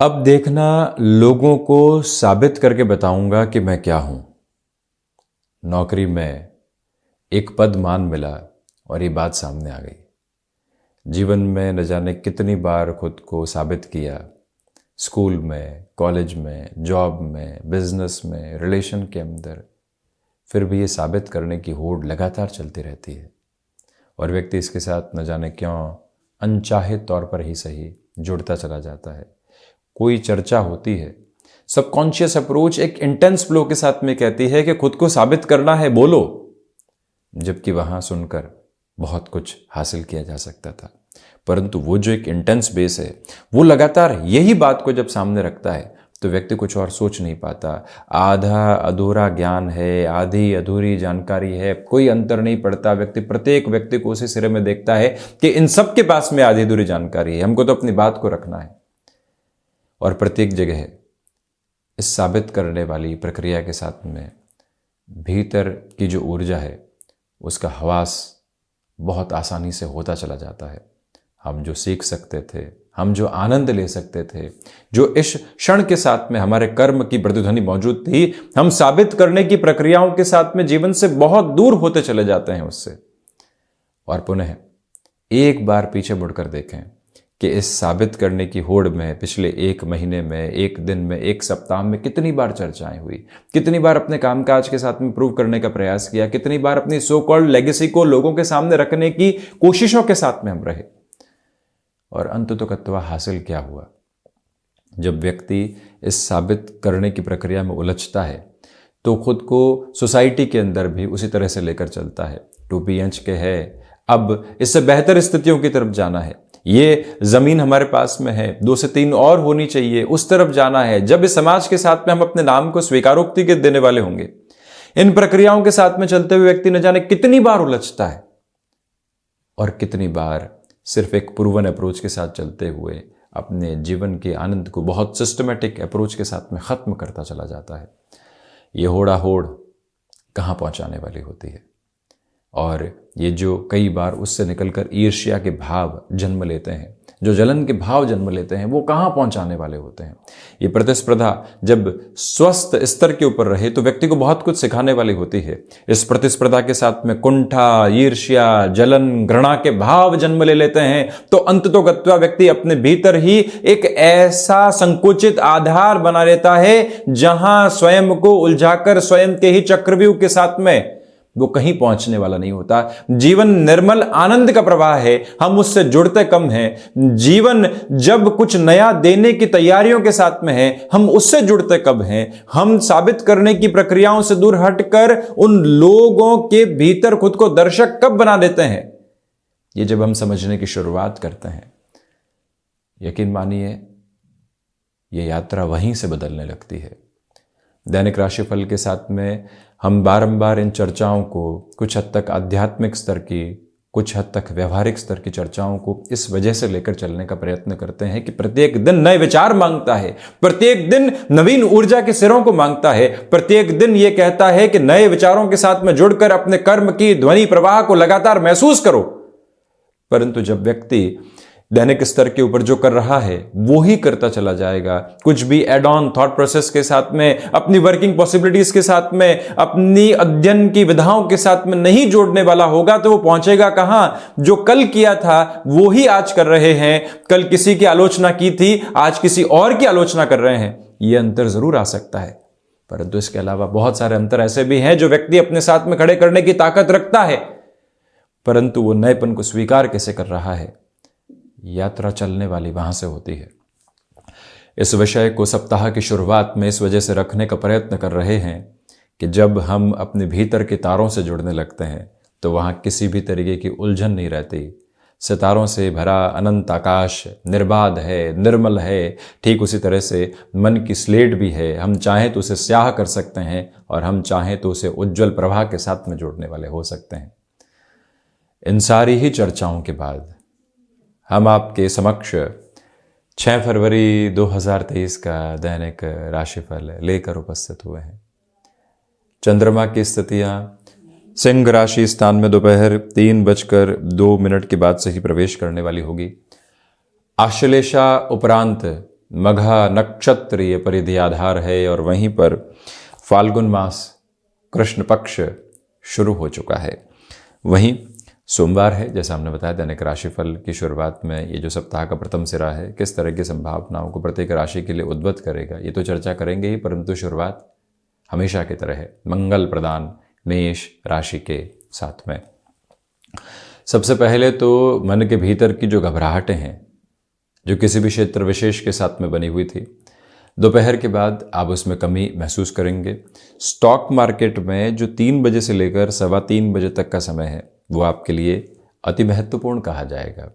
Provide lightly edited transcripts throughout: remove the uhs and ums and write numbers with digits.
अब देखना, लोगों को साबित करके बताऊंगा कि मैं क्या हूं। नौकरी में एक पद मान मिला और ये बात सामने आ गई। जीवन में न जाने कितनी बार खुद को साबित किया, स्कूल में, कॉलेज में, जॉब में, बिजनेस में, रिलेशन के अंदर, फिर भी ये साबित करने की होड़ लगातार चलती रहती है और व्यक्ति इसके साथ न जाने क्यों अनचाहे तौर पर ही सही जुड़ता चला जाता है। कोई चर्चा होती है, सबकॉन्शियस अप्रोच एक इंटेंस फ्लो के साथ में कहती है कि खुद को साबित करना है, बोलो, जबकि वहां सुनकर बहुत कुछ हासिल किया जा सकता था। परंतु वो जो एक इंटेंस बेस है, वो लगातार यही बात को जब सामने रखता है तो व्यक्ति कुछ और सोच नहीं पाता। आधा अधूरा ज्ञान है, आधी अधूरी जानकारी है, कोई अंतर नहीं पड़ता। व्यक्ति प्रत्येक व्यक्ति को उसी सिरे में देखता है कि इन सब के पास में आधी अधूरी जानकारी है, हमको तो अपनी बात को रखना है। और प्रत्येक जगह इस साबित करने वाली प्रक्रिया के साथ में भीतर की जो ऊर्जा है उसका हवास बहुत आसानी से होता चला जाता है। हम जो सीख सकते थे, हम जो आनंद ले सकते थे, जो इस क्षण के साथ में हमारे कर्म की प्रतिध्वनि मौजूद थी, हम साबित करने की प्रक्रियाओं के साथ में जीवन से बहुत दूर होते चले जाते हैं उससे। और पुनः एक बार पीछे मुड़कर देखें कि इस साबित करने की होड़ में पिछले एक महीने में, एक दिन में, एक सप्ताह में कितनी बार चर्चाएं हुई, कितनी बार अपने कामकाज के साथ में प्रूव करने का प्रयास किया, कितनी बार अपनी सो कॉल्ड लेगेसी को लोगों के सामने रखने की कोशिशों के साथ में हम रहे। और अंततोगत्वा हासिल क्या हुआ? जब व्यक्ति इस साबित करने की प्रक्रिया में उलझता है तो खुद को सोसाइटी के अंदर भी उसी तरह से लेकर चलता है। 2 BH के है, अब इससे बेहतर स्थितियों की तरफ जाना है, ये जमीन हमारे पास में है, 2 से 3 और होनी चाहिए, उस तरफ जाना है। जब इस समाज के साथ में हम अपने नाम को स्वीकारोक्ति के देने वाले होंगे, इन प्रक्रियाओं के साथ में चलते हुए व्यक्ति न जाने कितनी बार उलझता है और कितनी बार सिर्फ एक प्रूवन अप्रोच के साथ चलते हुए अपने जीवन के आनंद को बहुत सिस्टमेटिक अप्रोच के साथ में खत्म करता चला जाता है। ये होड़ा होड़ कहाँ पहुंचाने वाली होती है? और ये जो कई बार उससे निकलकर ईर्ष्या के भाव जन्म लेते हैं, जो जलन के भाव जन्म लेते हैं, वो कहाँ पहुंचाने वाले होते हैं? ये प्रतिस्पर्धा जब स्वस्थ स्तर के ऊपर रहे तो व्यक्ति को बहुत कुछ सिखाने वाली होती है। इस प्रतिस्पर्धा के साथ में कुंठा, ईर्ष्या, जलन, घृणा के भाव जन्म ले लेते हैं तो अंततोगत्वा व्यक्ति अपने भीतर ही एक ऐसा संकुचित आधार बना लेता है जहां स्वयं को उलझाकर स्वयं के ही चक्रव्यूह के साथ में वो कहीं पहुंचने वाला नहीं होता। जीवन निर्मल आनंद का प्रवाह है, हम उससे जुड़ते कम हैं। जीवन जब कुछ नया देने की तैयारियों के साथ में है, हम उससे जुड़ते कब हैं। हम साबित करने की प्रक्रियाओं से दूर हटकर उन लोगों के भीतर खुद को दर्शक कब बना देते हैं, ये जब हम समझने की शुरुआत करते हैं, यकीन मानिए ये यात्रा वहीं से बदलने लगती है। दैनिक राशिफल के साथ में हम बारंबार इन चर्चाओं को, कुछ हद तक आध्यात्मिक स्तर की, कुछ हद तक व्यवहारिक स्तर की चर्चाओं को इस वजह से लेकर चलने का प्रयत्न करते हैं कि प्रत्येक दिन नए विचार मांगता है, प्रत्येक दिन नवीन ऊर्जा के सिरों को मांगता है, प्रत्येक दिन यह कहता है कि नए विचारों के साथ में जुड़कर अपने कर्म की ध्वनि प्रवाह को लगातार महसूस करो। परंतु जब व्यक्ति दैनिक स्तर के ऊपर जो कर रहा है वो ही करता चला जाएगा, कुछ भी एड ऑन थॉट प्रोसेस के साथ में, अपनी वर्किंग पॉसिबिलिटीज के साथ में, अपनी अध्ययन की विधाओं के साथ में नहीं जोड़ने वाला होगा तो वो पहुंचेगा कहां? जो कल किया था वो ही आज कर रहे हैं। कल किसी की आलोचना की थी, आज किसी और की आलोचना कर रहे हैं। यह अंतर जरूर आ सकता है, परंतु इसके अलावा बहुत सारे अंतर ऐसे भी हैं जो व्यक्ति अपने साथ में खड़े करने की ताकत रखता है, परंतु वो नएपन को स्वीकार कैसे कर रहा है, यात्रा चलने वाली वहां से होती है। इस विषय को सप्ताह की शुरुआत में इस वजह से रखने का प्रयत्न कर रहे हैं कि जब हम अपने भीतर के तारों से जुड़ने लगते हैं तो वहां किसी भी तरीके की उलझन नहीं रहती। सितारों से भरा अनंत आकाश निर्बाध है, निर्मल है। ठीक उसी तरह से मन की स्लेट भी है, हम चाहें तो उसे स्याह कर सकते हैं और हम चाहें तो उसे उज्जवल प्रवाह के साथ में जोड़ने वाले हो सकते हैं। इन सारी ही चर्चाओं के बाद हम आपके समक्ष 6 फरवरी 2023 का दैनिक राशिफल लेकर उपस्थित हुए हैं। चंद्रमा की स्थितियां सिंह राशि स्थान में दोपहर 3:02 के बाद से ही प्रवेश करने वाली होगी। आश्लेषा उपरांत मघा नक्षत्र ये परिधि आधार है और वहीं पर फाल्गुन मास कृष्ण पक्ष शुरू हो चुका है। वहीं सोमवार है, जैसा हमने बताया दैनिक राशिफल की शुरुआत में ये जो सप्ताह का प्रथम सिरा है किस तरह की संभावनाओं को प्रत्येक राशि के लिए उद्भुत करेगा ये तो चर्चा करेंगे ही, परंतु शुरुआत हमेशा की तरह है मंगल प्रदान मेष राशि के साथ में। सबसे पहले तो मन के भीतर की जो घबराहटें हैं जो किसी भी क्षेत्र विशेष के साथ में बनी हुई थी, दोपहर के बाद आप उसमें कमी महसूस करेंगे। स्टॉक मार्केट में जो 3 बजे से लेकर 3:15 बजे तक का समय है वो आपके लिए अति महत्वपूर्ण कहा जाएगा।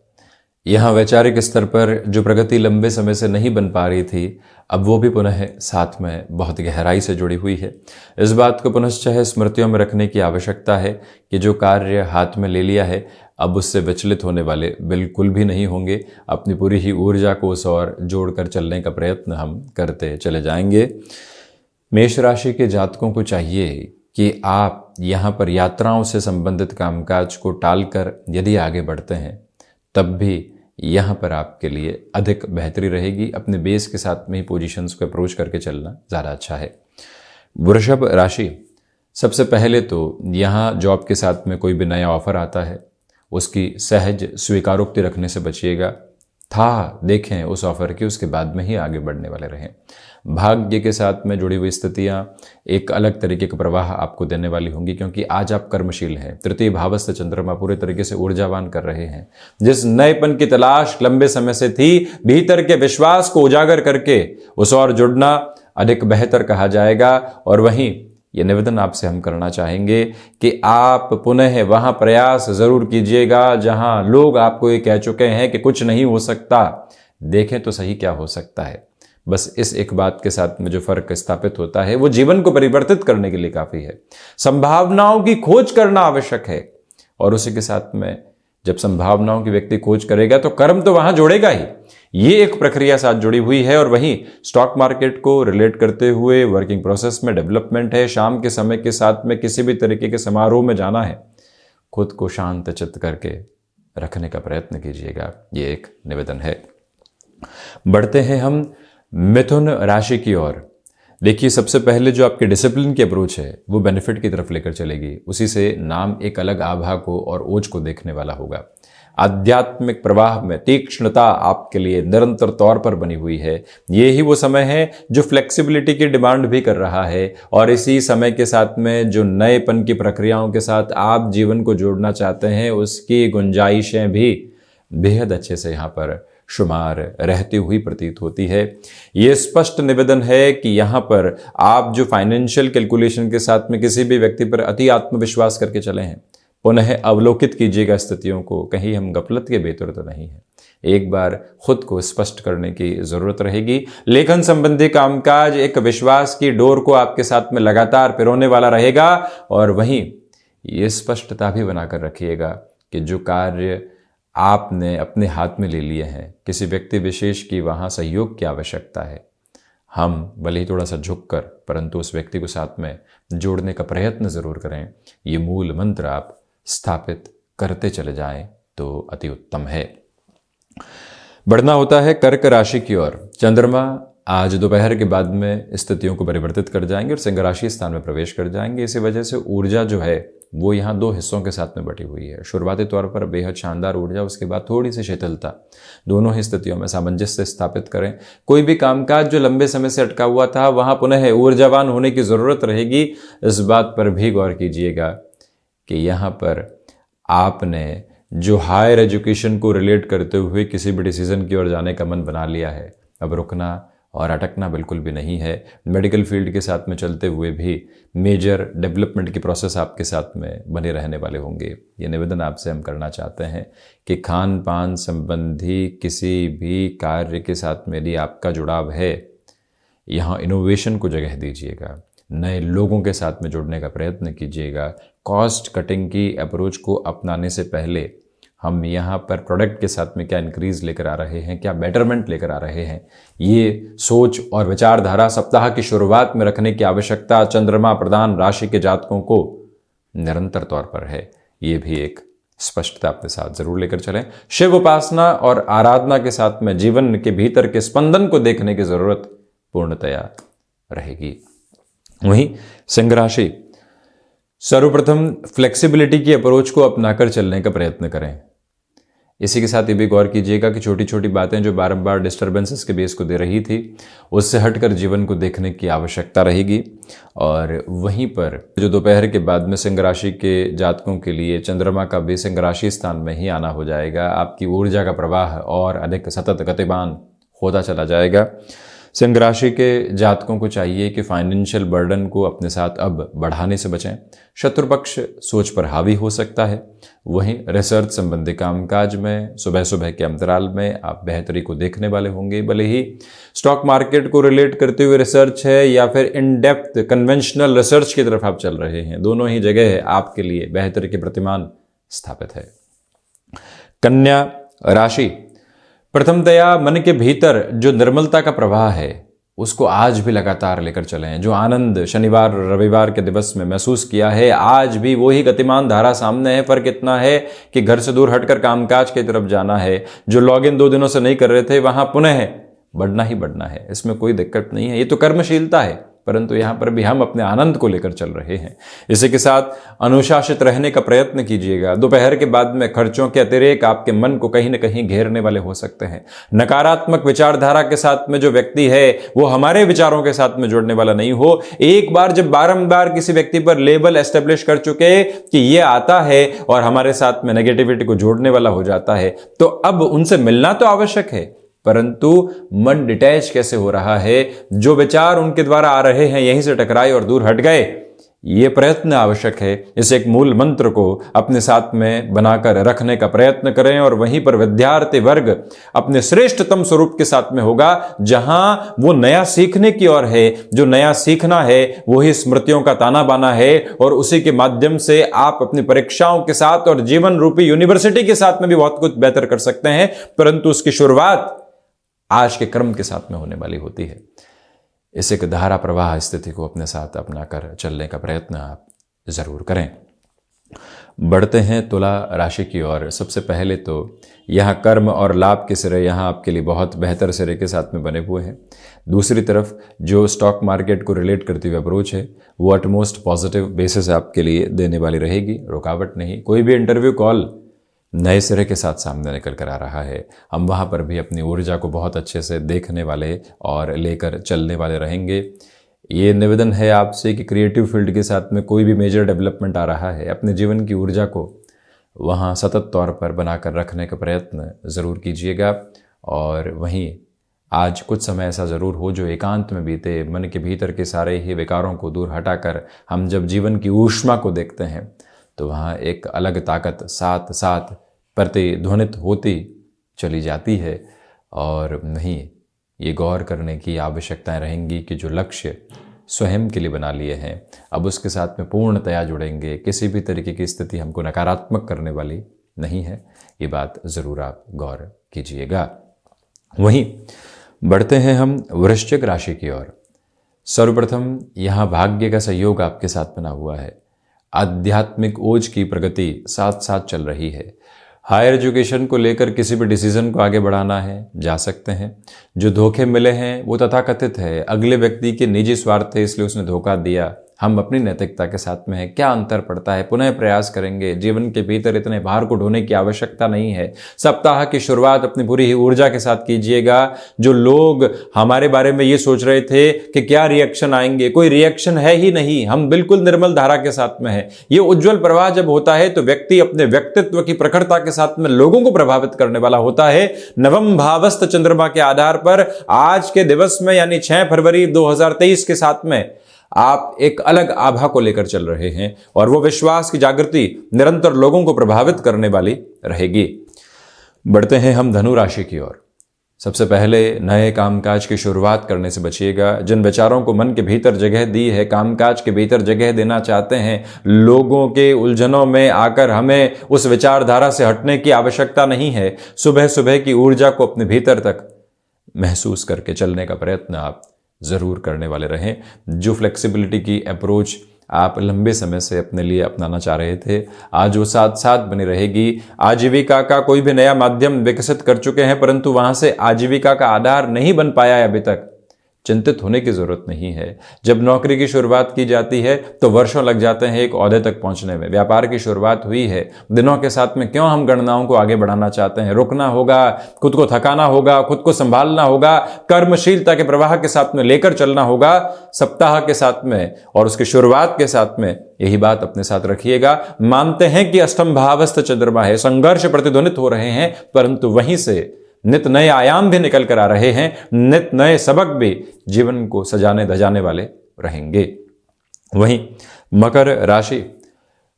यहाँ वैचारिक स्तर पर जो प्रगति लंबे समय से नहीं बन पा रही थी, अब वो भी पुनः साथ में बहुत गहराई से जुड़ी हुई है। इस बात को पुनश्च स्मृतियों में रखने की आवश्यकता है कि जो कार्य हाथ में ले लिया है अब उससे विचलित होने वाले बिल्कुल भी नहीं होंगे। अपनी पूरी ही ऊर्जा को उस और जोड़कर चलने का प्रयत्न हम करते चले जाएंगे। मेष राशि के जातकों को चाहिए कि आप यहाँ पर यात्राओं से संबंधित कामकाज को टालकर यदि आगे बढ़ते हैं तब भी यहाँ पर आपके लिए अधिक बेहतरी रहेगी। अपने बेस के साथ में ही पोजीशंस को अप्रोच करके चलना ज़्यादा अच्छा है। वृषभ राशि, सबसे पहले तो यहाँ जॉब के साथ में कोई भी नया ऑफर आता है उसकी सहज स्वीकारोक्ति रखने से बचिएगा। था देखें उस ऑफर की, उसके बाद में ही आगे बढ़ने वाले रहें। भाग्य के साथ में जुड़ी हुई स्थितियां एक अलग तरीके का प्रवाह आपको देने वाली होंगी क्योंकि आज आप कर्मशील हैं। तृतीय भावस्थ चंद्रमा पूरे तरीके से ऊर्जावान कर रहे हैं। जिस नएपन की तलाश लंबे समय से थी, भीतर के विश्वास को उजागर करके उस और जुड़ना अधिक बेहतर कहा जाएगा। और वहीं ये निवेदन आपसे हम करना चाहेंगे कि आप पुनः वहां प्रयास जरूर कीजिएगा जहां लोग आपको ये कह चुके हैं कि कुछ नहीं हो सकता। देखें तो सही क्या हो सकता है। बस इस एक बात के साथ में जो फर्क स्थापित होता है वो जीवन को परिवर्तित करने के लिए काफी है। संभावनाओं की खोज करना आवश्यक है और उसी के साथ में जब संभावनाओं की व्यक्ति खोज करेगा तो कर्म तो वहां जोड़ेगा ही। ये एक प्रक्रिया साथ जुड़ी हुई है। और वहीं स्टॉक मार्केट को रिलेट करते हुए वर्किंग प्रोसेस में डेवलपमेंट है। शाम के समय के साथ में किसी भी तरीके के समारोह में जाना है, खुद को शांत चित्त करके रखने का प्रयत्न कीजिएगा। ये एक निवेदन है। बढ़ते हैं हम मिथुन राशि की ओर। देखिए, सबसे पहले जो आपके डिसिप्लिन की अप्रोच है वो बेनिफिट की तरफ लेकर चलेगी। उसी से नाम एक अलग आभा को और ओज को देखने वाला होगा। आध्यात्मिक प्रवाह में तीक्ष्णता आपके लिए निरंतर तौर पर बनी हुई है। ये ही वो समय है जो फ्लेक्सिबिलिटी की डिमांड भी कर रहा है और इसी समय के साथ में जो नएपन की प्रक्रियाओं के साथ आप जीवन को जोड़ना चाहते हैं उसकी गुंजाइशें भी बेहद अच्छे से यहाँ पर शुमार रहती हुई प्रतीत होती है। ये स्पष्ट निवेदन है कि यहाँ पर आप जो फाइनेंशियल कैलकुलेशन के साथ में किसी भी व्यक्ति पर अति आत्मविश्वास करके चले हैं, पुनः अवलोकित कीजिएगा स्थितियों को। कहीं हम गफलत के बेतर तो नहीं है। एक बार खुद को स्पष्ट करने की जरूरत रहेगी। लेखन संबंधी कामकाज एक विश्वास की डोर को आपके साथ में लगातार पिरोने वाला रहेगा। और वहीं ये स्पष्टता भी बनाकर रखिएगा कि जो कार्य आपने अपने हाथ में ले लिए हैं, किसी व्यक्ति विशेष की वहाँ सहयोग की आवश्यकता है। हम भले ही थोड़ा सा झुक कर परंतु उस व्यक्ति को साथ में जोड़ने का प्रयत्न जरूर करें। ये मूल मंत्र आप स्थापित करते चले जाएं तो अति उत्तम है। बढ़ना होता है कर्क राशि की ओर। चंद्रमा आज दोपहर के बाद में स्थितियों को परिवर्तित कर जाएंगे और सिंह राशि स्थान में प्रवेश कर जाएंगे। इसी वजह से ऊर्जा जो है वो यहाँ 2 हिस्सों के साथ में बटी हुई है। शुरुआती तौर पर बेहद शानदार ऊर्जा, उसके बाद थोड़ी सी शिथिलता। दोनों ही स्थितियों में सामंजस्य स्थापित करें। कोई भी कामकाज जो लंबे समय से अटका हुआ था वहां पुनः ऊर्जावान होने की जरूरत रहेगी। इस बात पर भी गौर कीजिएगा कि यहाँ पर आपने जो हायर एजुकेशन को रिलेट करते हुए किसी भी डिसीजन की ओर जाने का मन बना लिया है, अब रुकना और अटकना बिल्कुल भी नहीं है। मेडिकल फील्ड के साथ में चलते हुए भी मेजर डेवलपमेंट की प्रोसेस आपके साथ में बने रहने वाले होंगे। ये निवेदन आपसे हम करना चाहते हैं कि खान पान संबंधी किसी भी कार्य के साथ में यदि आपका जुड़ाव है, यहाँ इनोवेशन को जगह दीजिएगा। नए लोगों के साथ में जुड़ने का प्रयत्न कीजिएगा। कॉस्ट कटिंग की अप्रोच को अपनाने से पहले हम यहाँ पर प्रोडक्ट के साथ में क्या इंक्रीज लेकर आ रहे हैं, क्या बेटरमेंट लेकर आ रहे हैं, ये सोच और विचारधारा सप्ताह की शुरुआत में रखने की आवश्यकता चंद्रमा प्रधान राशि के जातकों को निरंतर तौर पर है। ये भी एक स्पष्टता अपने साथ जरूर लेकर चलें। शिव उपासना और आराधना के साथ में जीवन के भीतर के स्पंदन को देखने की जरूरत पूर्णतया रहेगी। वहीं सिंह राशि, सर्वप्रथम फ्लेक्सिबिलिटी की अप्रोच को अपनाकर चलने का प्रयत्न करें। इसी के साथ ये भी गौर कीजिएगा कि छोटी छोटी बातें जो बारंबार डिस्टर्बेंसेस के बेस को दे रही थी, उससे हटकर जीवन को देखने की आवश्यकता रहेगी। और वहीं पर जो दोपहर के बाद में सिंह राशि के जातकों के लिए चंद्रमा का भी सिंह राशि स्थान में ही आना हो जाएगा, आपकी ऊर्जा का प्रवाह और अधिक सतत गतिमान होता चला जाएगा। सिंह राशि के जातकों को चाहिए कि फाइनेंशियल बर्डन को अपने साथ अब बढ़ाने से बचें। शत्रु पक्ष सोच पर हावी हो सकता है। वहीं रिसर्च संबंधी कामकाज में सुबह सुबह के अंतराल में आप बेहतरी को देखने वाले होंगे। भले ही स्टॉक मार्केट को रिलेट करते हुए रिसर्च है या फिर इन डेप्थ कन्वेंशनल रिसर्च की तरफ आप चल रहे हैं, दोनों ही जगह आपके लिए बेहतरी के प्रतिमान स्थापित है। कन्या राशि, प्रथमतया मन के भीतर जो निर्मलता का प्रवाह है उसको आज भी लगातार लेकर चलें। जो आनंद शनिवार रविवार के दिवस में महसूस किया है, आज भी वही गतिमान धारा सामने है। फर्क इतना है कि घर से दूर हटकर कामकाज की तरफ जाना है। जो लॉगिन 2 दिनों से नहीं कर रहे थे, वहां पुनः बढ़ना ही बढ़ना है। इसमें कोई दिक्कत नहीं है, ये तो कर्मशीलता है, परंतु यहां पर भी हम अपने आनंद को लेकर चल रहे हैं। इसी के साथ अनुशासित रहने का प्रयत्न कीजिएगा। दोपहर के बाद में खर्चों के अतिरेक आपके मन को कहीं न कहीं घेरने वाले हो सकते हैं। नकारात्मक विचारधारा के साथ में जो व्यक्ति है वो हमारे विचारों के साथ में जुड़ने वाला नहीं हो। एक बार जब बारंबार किसी व्यक्ति पर लेबल एस्टेब्लिश कर चुके कि ये आता है और हमारे साथ में नेगेटिविटी को जोड़ने वाला हो जाता है, तो अब उनसे मिलना तो आवश्यक है, परंतु मन डिटैच कैसे हो रहा है, जो विचार उनके द्वारा आ रहे हैं यहीं से टकराए और दूर हट गए, ये प्रयत्न आवश्यक है। इस एक मूल मंत्र को अपने साथ में बनाकर रखने का प्रयत्न करें और वहीं पर विद्यार्थी वर्ग अपने श्रेष्ठतम स्वरूप के साथ में होगा, जहां वो नया सीखने की ओर है। जो नया सीखना है वही स्मृतियों का ताना बाना है और उसी के माध्यम से आप अपनी परीक्षाओं के साथ और जीवन रूपी यूनिवर्सिटी के साथ में भी बहुत कुछ बेहतर कर सकते हैं, परंतु उसकी शुरुआत आज के कर्म के साथ में होने वाली होती है। इस एक धारा प्रवाह स्थिति को अपने साथ अपनाकर चलने का प्रयत्न आप जरूर करें। बढ़ते हैं तुला राशि की ओर। सबसे पहले तो यहाँ कर्म और लाभ के सिरे यहाँ आपके लिए बहुत बेहतर सिरे के साथ में बने हुए हैं। दूसरी तरफ जो स्टॉक मार्केट को रिलेट करती हुई अप्रोच है वो अटमोस्ट पॉजिटिव बेसिस आपके लिए देने वाली रहेगी, रुकावट नहीं। कोई भी इंटरव्यू कॉल नए सिरे के साथ सामने निकल कर आ रहा है। हम वहाँ पर भी अपनी ऊर्जा को बहुत अच्छे से देखने वाले और लेकर चलने वाले रहेंगे। ये निवेदन है आपसे कि क्रिएटिव फील्ड के साथ में कोई भी मेजर डेवलपमेंट आ रहा है, अपने जीवन की ऊर्जा को वहाँ सतत तौर पर बनाकर रखने का प्रयत्न ज़रूर कीजिएगा। और वहीं आज कुछ समय ऐसा ज़रूर हो जो एकांत में बीते, मन के भीतर के सारे ही विकारों को दूर हटाकर हम जब जीवन की ऊष्मा को देखते हैं तो वहाँ एक अलग ताकत साथ साथ प्रतिध्वनित होती चली जाती है। और नहीं, ये गौर करने की आवश्यकताएं रहेंगी कि जो लक्ष्य स्वयं के लिए बना लिए हैं अब उसके साथ में पूर्णतया जुड़ेंगे। किसी भी तरीके की स्थिति हमको नकारात्मक करने वाली नहीं है, ये बात ज़रूर आप गौर कीजिएगा। वहीं बढ़ते हैं हम वृश्चिक राशि की ओर। सर्वप्रथम यहाँ भाग्य का सहयोग आपके साथ बना हुआ है। आध्यात्मिक ओज की प्रगति साथ साथ चल रही है। हायर एजुकेशन को लेकर किसी भी डिसीजन को आगे बढ़ाना है, जा सकते हैं। जो धोखे मिले हैं वो तथाकथित है, अगले व्यक्ति के निजी स्वार्थ थे इसलिए उसने धोखा दिया। हम अपनी नैतिकता के साथ में हैं, क्या अंतर पड़ता है, पुनः प्रयास करेंगे। जीवन के भीतर इतने भार को ढोने की आवश्यकता नहीं है। सप्ताह की शुरुआत अपनी पूरी ही ऊर्जा के साथ कीजिएगा। जो लोग हमारे बारे में ये सोच रहे थे कि क्या रिएक्शन आएंगे, कोई रिएक्शन है ही नहीं। हम बिल्कुल निर्मल धारा के साथ में हैं। ये उज्जवल प्रवाह जब होता है तो व्यक्ति अपने व्यक्तित्व की प्रखरता के साथ में लोगों को प्रभावित करने वाला होता है। नवम भावस्थ चंद्रमा के आधार पर आज के दिवस में यानी 6 फरवरी 2023 के साथ में आप एक अलग आभा को लेकर चल रहे हैं और वो विश्वास की जागृति निरंतर लोगों को प्रभावित करने वाली रहेगी। बढ़ते हैं हम धनु राशि की ओर। सबसे पहले नए कामकाज की शुरुआत करने से बचिएगा। जिन विचारों को मन के भीतर जगह दी है, कामकाज के भीतर जगह देना चाहते हैं, लोगों के उलझनों में आकर हमें उस विचारधारा से हटने की आवश्यकता नहीं है। सुबह सुबह की ऊर्जा को अपने भीतर तक महसूस करके चलने का प्रयत्न आप ज़रूर करने वाले रहें। जो फ्लेक्सिबिलिटी की अप्रोच आप लंबे समय से अपने लिए अपनाना चाह रहे थे, आज वो साथ साथ बनी रहेगी। आजीविका का कोई भी नया माध्यम विकसित कर चुके हैं, परंतु वहां से आजीविका का आधार नहीं बन पाया है अभी तक। चिंतित होने की जरूरत नहीं है। जब नौकरी की शुरुआत की जाती है तो वर्षों लग जाते हैं एक ओहदे तक पहुंचने में। व्यापार की शुरुआत हुई है, दिनों के साथ में क्यों हम गणनाओं को आगे बढ़ाना चाहते हैं। रुकना होगा, खुद को थकाना होगा, खुद को संभालना होगा, कर्मशीलता के प्रवाह के साथ में लेकर चलना होगा, सप्ताह के साथ में और उसकी शुरुआत के साथ में। यही बात अपने साथ रखिएगा। मानते हैं कि अष्टम भावस्थ चंद्रमा है, संघर्ष प्रतिध्वनित हो रहे हैं, परंतु वहीं से नित नए आयाम भी निकल कर आ रहे हैं, नित नए सबक भी जीवन को सजाने धजाने वाले रहेंगे। वहीं मकर राशि,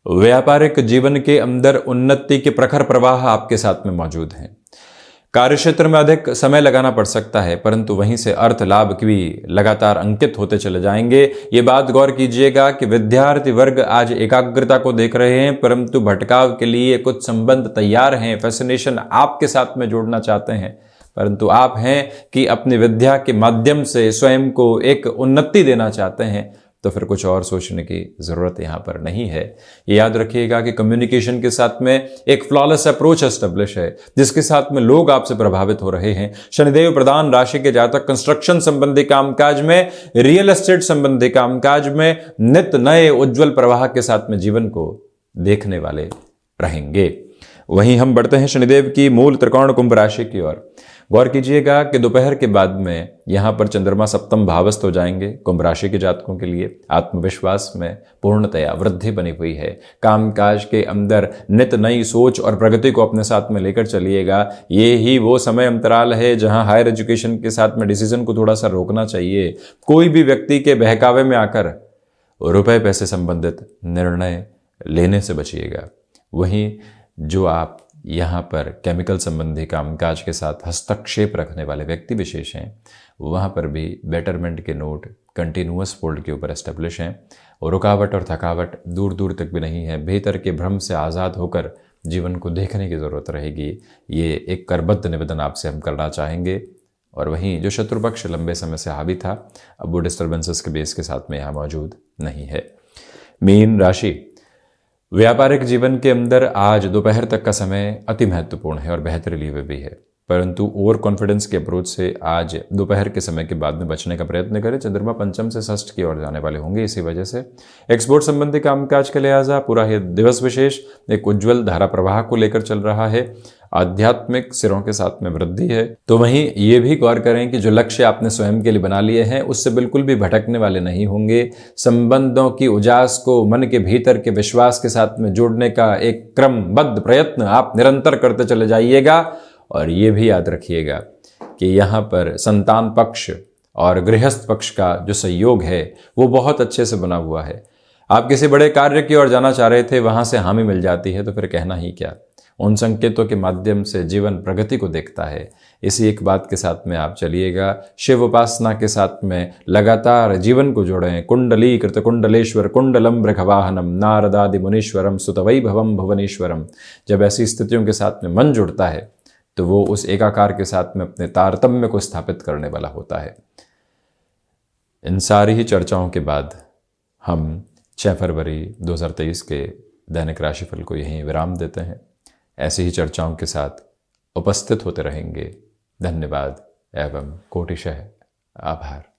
व्यापारिक जीवन के अंदर उन्नति के प्रखर प्रवाह आपके साथ में मौजूद हैं। कार्यक्षेत्र में अधिक समय लगाना पड़ सकता है, परंतु वहीं से अर्थ लाभ की भी लगातार अंकित होते चले जाएंगे। ये बात गौर कीजिएगा कि विद्यार्थी वर्ग आज एकाग्रता को देख रहे हैं, परंतु भटकाव के लिए कुछ संबंध तैयार हैं, फैसिनेशन आपके साथ में जोड़ना चाहते हैं, परंतु आप हैं कि अपनी विद्या के माध्यम से स्वयं को एक उन्नति देना चाहते हैं, तो फिर कुछ और सोचने की जरूरत यहां पर नहीं है। ये याद रखिएगा कि कम्युनिकेशन के साथ में एक फ्लॉलेस अप्रोच एस्टेब्लिश है, जिसके साथ में लोग आपसे प्रभावित हो रहे हैं। शनिदेव प्रधान राशि के जातक कंस्ट्रक्शन संबंधी कामकाज में, रियल एस्टेट संबंधी कामकाज में नित नए उज्जवल प्रवाह के साथ में जीवन को देखने वाले रहेंगे। वहीं हम बढ़ते हैं शनिदेव की मूल त्रिकोण कुंभ राशि की ओर। गौर कीजिएगा कि दोपहर के बाद में यहां पर चंद्रमा सप्तम भावस्थ हो जाएंगे। कुंभ राशि के जातकों के लिए आत्मविश्वास में पूर्णतया वृद्धि बनी हुई है। कामकाज के अंदर नित नई सोच और प्रगति को अपने साथ में लेकर चलिएगा। ये ही वो समय अंतराल है जहां हायर एजुकेशन के साथ में डिसीजन को थोड़ा सा रोकना चाहिए। कोई भी व्यक्ति के बहकावे में आकर रुपए पैसे संबंधित निर्णय लेने से बचिएगा। वहीं जो आप यहाँ पर केमिकल संबंधी कामकाज के साथ हस्तक्षेप रखने वाले व्यक्ति विशेष हैं, वहाँ पर भी बेटरमेंट के नोट कंटिन्यूअस फोल्ड के ऊपर एस्टेब्लिश हैं और रुकावट और थकावट दूर दूर तक भी नहीं है। बेहतर के भ्रम से आज़ाद होकर जीवन को देखने की ज़रूरत रहेगी। ये एक करबद्ध निवेदन आपसे हम करना चाहेंगे। और वहीं जो शत्रु पक्ष लंबे समय से हावी था, अब वो डिस्टर्बेंसेस के बेस के साथ में यहाँ मौजूद नहीं है। मीन राशि, व्यापारिक जीवन के अंदर आज दोपहर तक का समय अति महत्वपूर्ण है और बेहतरी लिए भी है, परंतु ओवर कॉन्फिडेंस के अप्रोच से आज दोपहर के समय के बाद में बचने का प्रयत्न करें। चंद्रमा पंचम से षष्ठ की ओर जाने वाले होंगे, इसी वजह से एक्सपोर्ट संबंधी कामकाज के लिहाजा पूरा ही दिवस विशेष एक उज्जवल धारा प्रवाह को लेकर चल रहा है। आध्यात्मिक सिरों के साथ में वृद्धि है। तो वहीं ये भी गौर करें कि जो लक्ष्य आपने स्वयं के लिए बना लिए हैं उससे बिल्कुल भी भटकने वाले नहीं होंगे। संबंधों की उजास को मन के भीतर के विश्वास के साथ में जोड़ने का एक क्रमबद्ध प्रयत्न आप निरंतर करते चले जाइएगा। और ये भी याद रखिएगा कि यहाँ पर संतान पक्ष और गृहस्थ पक्ष का जो सहयोग है वो बहुत अच्छे से बना हुआ है। आप किसी बड़े कार्य की ओर जाना चाह रहे थे, वहां से हामी मिल जाती है, तो फिर कहना ही क्या। उन संकेतों के माध्यम से जीवन प्रगति को देखता है। इसी एक बात के साथ में आप चलिएगा। शिव उपासना के साथ में लगातार जीवन को जोड़ें। कुंडली कृत कुंडलेश्वर कुंडलम वृखवाहनम नारदादि मुनीश्वरम सुतवैभवम भुवनेश्वरम। जब ऐसी स्थितियों के साथ में मन जुड़ता है तो वो उस एकाकार के साथ में अपने तारतम्य को स्थापित करने वाला होता है। इन सारी ही चर्चाओं के बाद हम 6 फरवरी 2023 के दैनिक राशिफल को यहीं विराम देते हैं। ऐसी ही चर्चाओं के साथ उपस्थित होते रहेंगे। धन्यवाद एवं कोटिशः आभार।